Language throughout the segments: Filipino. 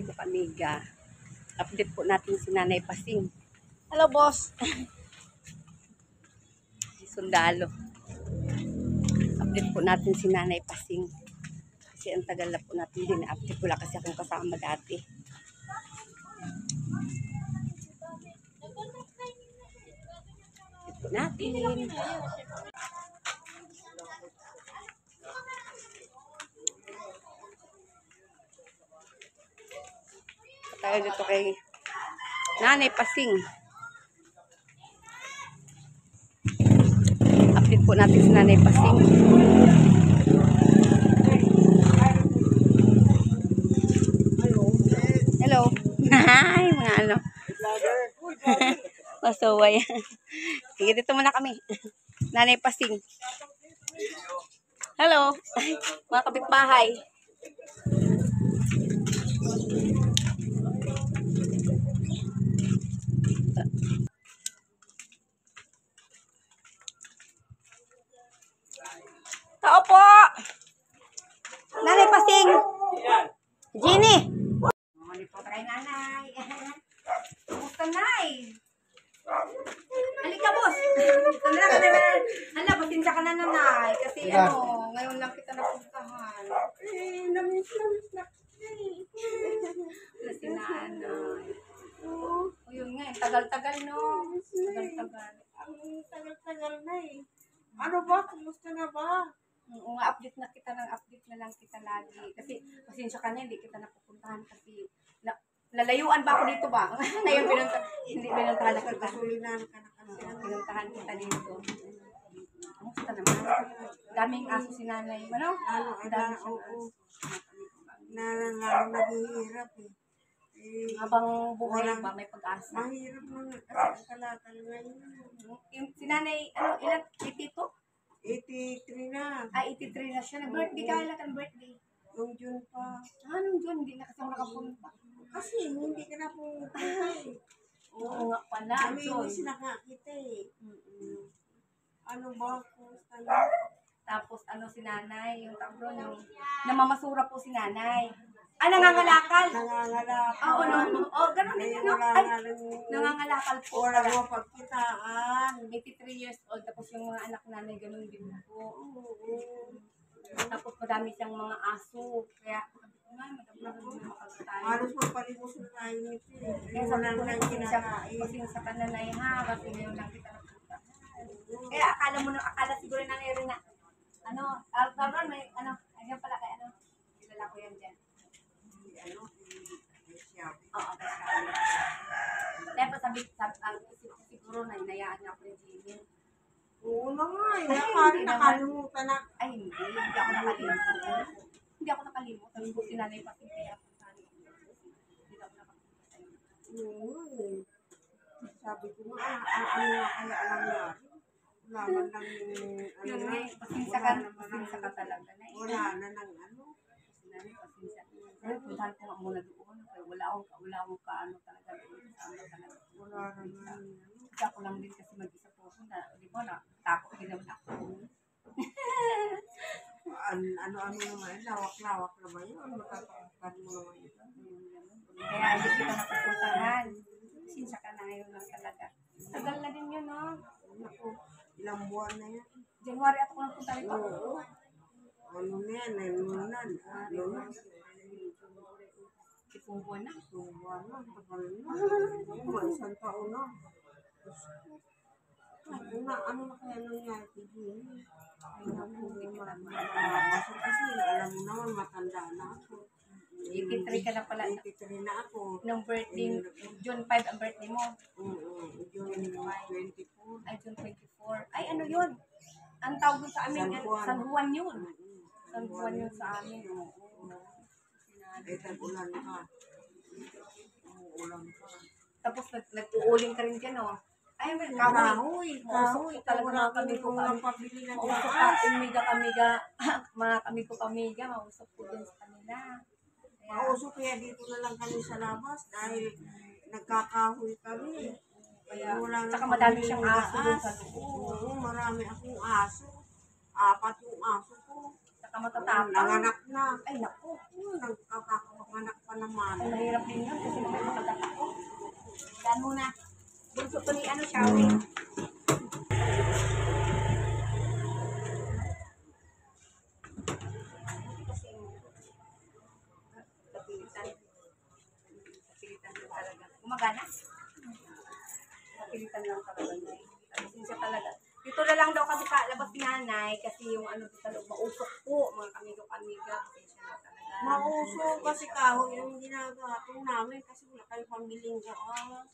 kamiga. Update po natin si Nanay Pasing. Hello, boss. Si Sundalo. Update po natin si Nanay Pasing. Kasi ang tagal na po natin din. Update wala kasi akong kasama dati. Update po natin. Tayo dito kay Nanay Pasing. Update po natin si Nanay Pasing. Hello. Hi, mga ano. Masaway. Sige, dito muna kami. Nanay Pasing. Hello. Mga kapitbahay. Tao po! Nanay Pasing! Jenny! Mali po tayo, Nanay. Kumusta, Nay? Halika, boss. Hala, pasensya ka na, Nanay. Kasi ngayon lang kita napuntahan. Namiss na. Wala si Nanay. O yun nga, tagal-tagal, no? Tagal-tagal. Ang tagal-tagal na eh. Ano ba? Kumusta na ba? Oo nga, update na lang kita lagi. Kasi, pasensya ka na, hindi kita napupuntahan kasi lalayuan ba ako dito ba? Ngayon, hindi pinuntahan na kita. Kasulinan ka na kasi. Pinuntahan kita dito. Kamusta naman? Daming aso si Nanay. Ano? Dami siyang aso. Naghihirap eh. Habang buhay ba, may pag-asa. Mahirap mo kasi ang kalakal ngayon. Si Nanay, ilan? Tito? 83 na. 83 na siya. Nag-birthday ka, ilan kang birthday? Nung June pa. Nung June, hindi na kasi ako nakapunta. Kasi hindi ka na pumunta eh. Oo nga pala. Naminis na nga kita eh. Ano ba? Kumusta na? Tapos si Nanay, yung tabro, yung namamasura po si Nanay. Nangangalakal. Nangangalakal. Oo, ganun din yun. Nangangalakal po. Wala mo pagkitaan. 83 years old, tapos yung mga anak Nanay, ganun din po. Tapos madami siyang mga aso. Kaya, halos magpalimos na tayo nito eh. kaya sabi ko na pasensya ka na, Nay, ha? Kasi ngayon lang kita napunta. Kaya akala siguro na ngayon na, Alvaro, may, ayan pala kay kilala ko yan dyan. Oo, kaya sabi, siguro na inayaan niya ako yung Jimmy. Oo na nga eh. Nakalimutan na. Ay, hindi ako nakalimutan. Hindi ako nakalimutan. Kung si Nanay Pasing kaya ako hindi ako nakalimutan. Oo eh. Sabi ko nga, ano nga kaya alam niya. Wala man lang yun nga, pasensya ka talaga na. Wala na ng ano. Nanay, pasensya. Puntahan ko nga muna doon. Wala akong kaano talaga doon. Wala na. Kasi ako lang din kasi mag-isa po ako na, di ba, takot din naman ako. Ano naman, lawak-lawak naman yun. Matatakan mo naman yun. Kaya hindi kita napupuntahan. Pasensya ka na ngayon lang talaga. Tagal na din yun, no? Ako, ilang buwan na yan. January ako lang punta rito. Oo. Ano na yan, lunan. Itong buwan na. Tagal na. Isang taon na. Ano na kaya nangyari kay Jimmy? Ay, naku, kasi alam mo naman, matanda na ako. 83 ka na pala. 83 na ako. Nung birthday, June 5 ang birthday mo. Oo, June 24. Ay, June 24. Ay, ano yun? Ang tawag doon sa amin, San Juan yun. San Juan yun sa amin. Eh, tag-ulan ka. Ulan ka. Tapos nag-uuling ka rin dyan, no? Ay, may kahoy. Kahoy. Talaga mga kami ko pabili ng mga kami ko kamiga, mausap ko din sa kanila. Mauso kaya dito na lang kami sa labas dahil nagkakahoy kami. Kaya, wala saka madami siyang aso doon sa loob. Oo, marami akong aso. 4 yung aso ko. Saka ka matatapang. Nanganak na. Ay, naku. Nagkakapanganak pa naman. Ay, mahirap din yun kasi may makagat ako. Yan muna. Bunso to ni ano, Shari. Kasi, kapilitan. Kapilitan lang talaga. Gumagana? Kapilitan lang talaga. Sinsya talaga. Dito na lang daw kami labas ni nanay kasi yung ano dito sa loob, mausok po mga kamigo-kamiga. Pasensya na talaga. Mauso kasi kahoy yung ginagawa namin kasi wala kayong pambiling gas.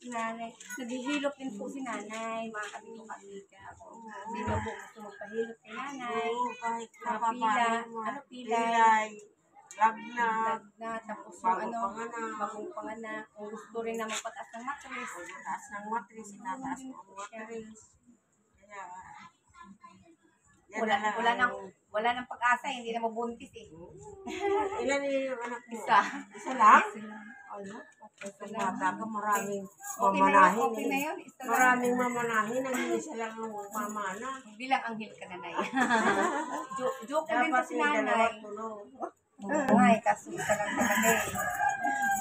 Si nanay, naghihilot din po si nanay, mga kamigo-kamiga. Sino po gusto magpahilot kay nanay? Oo, kahit Mga pila, napapahin mo. ano pilay? Pilay, lagna, Na, tapos yung bagong ano, panganak. bagong panganak. Kung gusto rin na magpataas ng matris. Taas ng matris, itataas mo ang matris. Kaya, yan Wala, na lang wala, nang, ang- wala nang pag-asa, hindi na mabuntis eh. Ilan yung anak mo? Isa. Isa lang? Sila. Ano? Itong bata ka, maraming Okay na yun, mamanahin. okay na yun. Isa lang. Maraming mamanahin, nag-iisa lang ang mamana. Bilang anghel ka nanay. Joke din Dapat to si yung dalawa nanay. tulong. Ay, kaso isa lang talaga eh.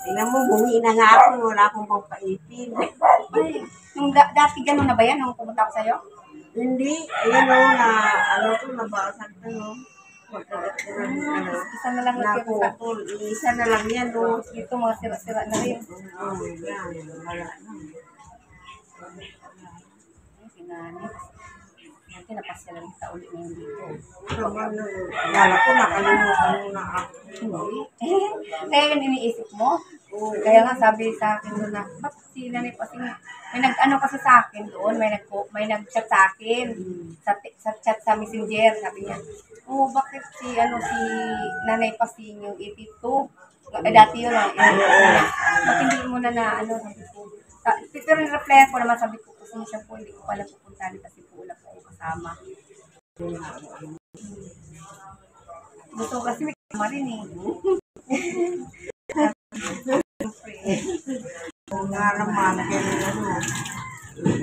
Tingnan mo, bungi na nga ako, wala akong pampaipin. Ay, nung dati gano'n na ba yan nung pumunta ko sa'yo? Hindi, ayan o, na, ano to, nabasag na no. Magkagat ko ng, ano, Isa na lang natira sa naputol. Isa na lang yan, no. dito, mga sira-sira na rin. Oo, yan, wala na. Ay, sinanay. Dati napasyalan kita ulit ngayon dito. Naman, wala ko, nakalimutan mo na ako. Hindi. Kaya yun iniisip mo. Oo. Kaya nga sabi sa akin doon na, ba't si nanay kasi may nag-ano kasi sa akin doon, may nag-chat sa akin sa chat sa Messenger, sabi niya, oh, bakit si nanay Pasing yung 82? Dati yun, ba't hindi mo na sabi ko. Pero reply ko naman, sabi ko, kasi siya po, hindi ko pala pupuntahan kasi po wala po akong kasama. Gusto ko kasi may kasama rin eh. Kung nga naman, kaya ano,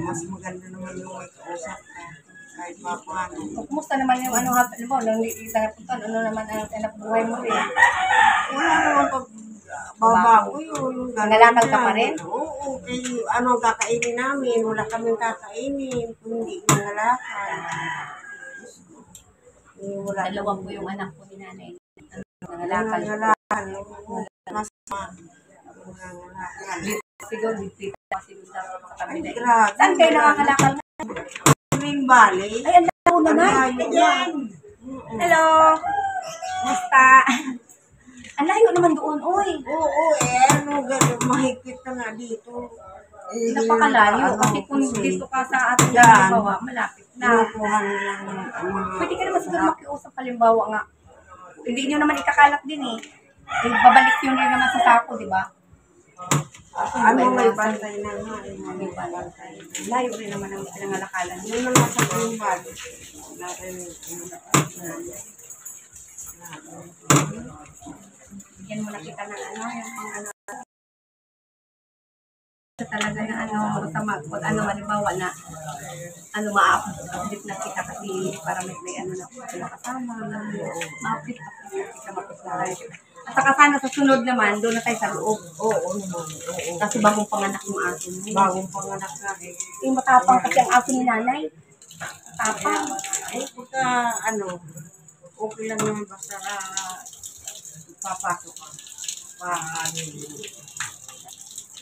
mas maganda naman yung may kausap ka. Kahit pa paano. Kumusta naman yung alam mo, nung hindi kita napunta, ano naman ang anak buhay mo rin? Wala naman pag babago yung gano'n Nangalakal ka yan. pa rin? Oo, kaya ano kakainin namin, wala kaming kakainin, kung hindi nangalakal. Wala. Dalawa po yung anak ko ni nanay. Nangalakal. Nangalakal. Mas nangalakal. Siguro, dito kasi sa Ay, kabila. grabe. Saan kayo nangangalakal? Green Valley. Ay, ang laro na na. Ayan. Hello. Musta? Ang layo naman doon, oy. Oo, ano, gano'n, mahigpit na nga dito. Napakalayo. Kasi kung dito ka sa ating Yan. halimbawa, malapit na. Nakuha nilang mga... Pwede ka naman siguro makiusap halimbawa nga. Hindi nyo naman ikakalat din eh. Babalik yun rin naman sa sako, di ba? Ano, may bantay na nga. May balantay. Layo rin naman ang pinangalakalan. Yun naman sa Green Valley. Wala rin, Yan mo nakita ng yung pang talaga na masama. Pag halimbawa na, ma-update na kita kasi para may na sila kasama. Ma-update kita mapaglahay. At saka sana sa sunod naman, doon na tayo sa loob. Oo, naman. Oo. Kasi bagong panganak yung aso mo. Bagong panganak na rin. Yung matapang kasi ang aso ni nanay. Tapang. Ay, pagka, okay lang naman basta papasok ka.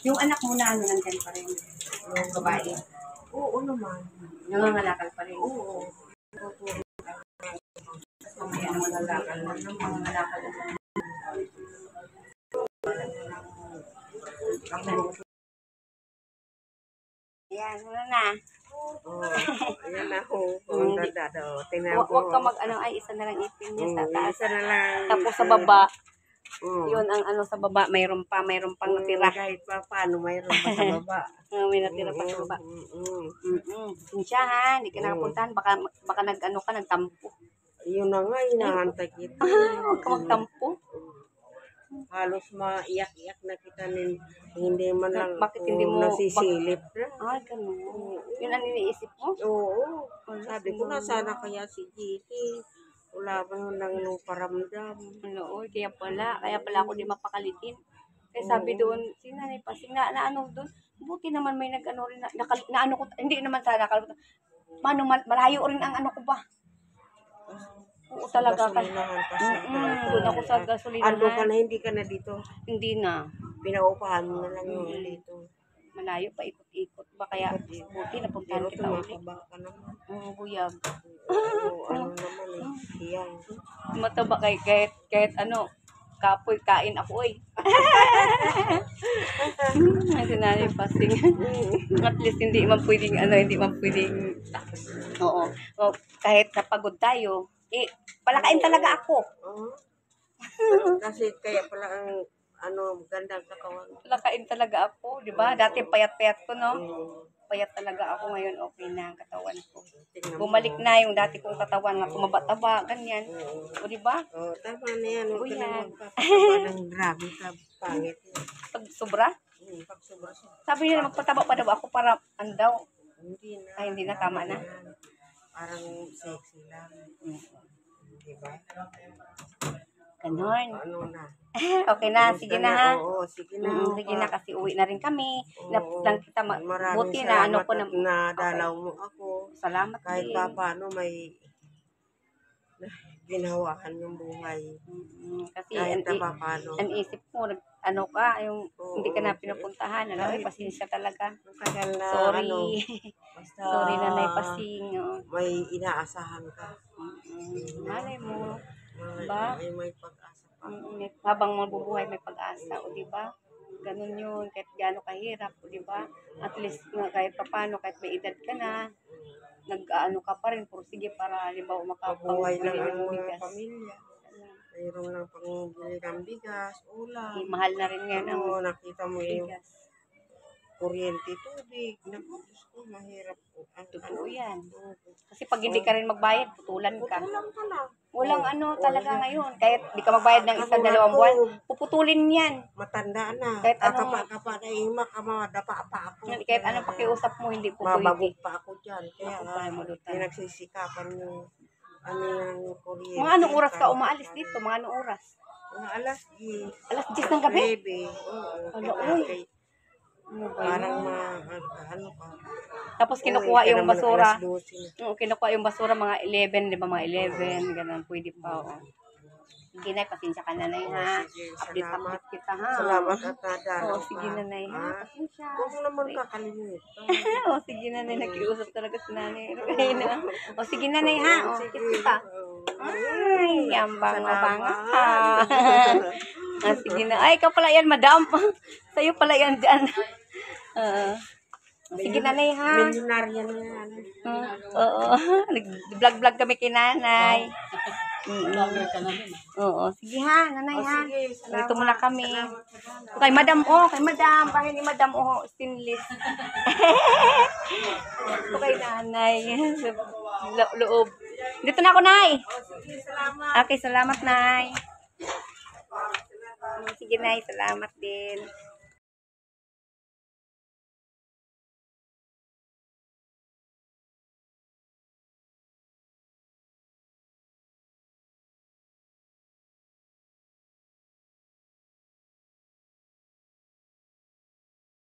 Yung anak mo na nandyan pa rin. Yung babae. Oo naman. Nangangalakal pa rin. Oo. So, may nangangalakal. Nangangalakal. Ayan, wala na. Ayan na ho. Tingnan Huwag ka isa na lang ipin niya sa taas. Isa na lang. Tapos sa baba, Oo. yun ang sa baba, mayroon pang natira. Kahit pa paano, mayroon pa sa baba. May natira pa sa baba. Mm. Siya ha, hindi ka nakapuntahan, baka nagtampo. Yun na nga, hinahantay kita. Huwag ka magtampo. Halos maiyak-iyak na kita hindi man lang Bakit hindi mo- nasisilip na. Ah, ganun. Yun ang iniisip mo? Oo. Sabi ko na sana kaya si Gigi. wala ba nang paramdam. Ano, oy, kaya pala ako di mapakalitin. Kaya sabi doon, si Nanay Pasing, na ano doon, buti naman may nag-ano rin, na ano ko, hindi naman sana nakalimutan. Mano, malayo rin ang ano ko ba? Oo talaga. Gasolinahan kasi. Doon ako sa gasolinahan. Ando ka na, hindi ka na dito. Hindi na. Pinaupahan mo na lang yung dito. Malayo pa, ikot-ikot ba? Kaya buti napuntahan Pero kita ulit. tumataba ka naman. Buyag. Oo, ano naman hiyang. Mataba kahit ano, kapoy, kain ako eh. Ay, si Nanay Pasing. At least hindi man pwedeng, oo. O, kahit napagod tayo, palakain talaga ako. Oo. Kasi kaya pala ang gandang katawan. Palakain talaga ako, di ba? Dati payat-payat ko, no? Mm. Payat talaga ako, ngayon okay na ang katawan ko. Tingnan mo. Bumalik na yung dati kong katawan na tumaba-taba, ganyan. O, di ba? Oh, tama na yan. Huwag ka Buyan. na magpapataba ng grabe sa pangit. Pag sobra, Pag sobra siya. sabi nila magpataba pa daw ako para ano daw. Hindi na. Ay, hindi na, tama na. Parang sexy lang. Diba? Ganon. Ano na? Okay na, sige na ha. Oo, sige na. Sige na kasi uwi na rin kami. Oo. Lang kita Maraming buti na ano salamat ko na. at nadalaw mo ako. Salamat Kahit din. pa paano may ginawahan yung buhay. Kasi Kahit na pa paano. ang isip ko, ano ka, yung Oo. hindi ka na pinupuntahan. Ano, ay, pasensya talaga. Tagal na Sorry. basta Sorry Nanay Pasing. Oo. may inaasahan ka. Malay mo. May, Ba? may pag-asa pa. Habang mabubuhay may pag-asa, o di ba? Ganun yun, kahit gaano kahirap, o di ba? At least kahit paano, kahit may edad ka na, nag-ano ka pa rin, pero sige para halimbawa Mabuhay lang makapagbili ang ng mga bigas. pamilya. Mayroon lang pangbili ng bigas, ulam. Mahal na rin ngayon ang Oo, nakita mo yung bigas. kuryente, tubig. Naku, Diyos ko, mahirap. Totoo yan. Kasi pag hindi ka rin magbayad, putulan ka. Putulan ka na. Walang ano talaga ngayon. Kahit di ka magbayad ng isa, dalawang buwan, puputulin yan. Matanda na. Kahit anong- Kapa na ima ka, madapa pa ako. Kahit anong pakiusap mo, hindi po pwede. Mabagog pa ako dyan. Kaya Naku, palimutan. pinagsisikapan yung yung kuryente. Mga anong oras ka umaalis dito? Mga anong oras? Mga alas 10. Alas 10 ng gabi? 9. Oo. Ala, kaya uy. kay- Ano ba Parang yun? ano ka. Tapos Uy, kinukuha ka yung naman basura. alas 12 na. Kinukuha yung basura mga 11, di ba? Mga 11, ganun. Pwede pa, oh. Sige na, pasensya ka nanay ha. Sige, Update kita ha. Salamat at nadalaw Oo, sige ka. nanay ha. Ha? Pasensya. Huwag mo naman kakalimutan. Oo, sige nanay. Nakiusap talaga si nanay. O sige nanay ha. O, kiss kita. Ay, ang banga-banga ka. Sige na. Ay, ikaw pala yan, madam. Sa'yo pala yan dyan. Sige nanay ha. Milyonarya na yan. Oo. Nag-vlog-vlog kami kay nanay. Oo. Sige ha, nanay ha. Sige, salamat. Dito muna kami. Salamat. Kay madam, kay madam. Bahay ni madam, stainless. Ito kay nanay. Loob. Dito na ako, nay. Sige, salamat. Okay, salamat, nay. Sige, nay. Salamat din.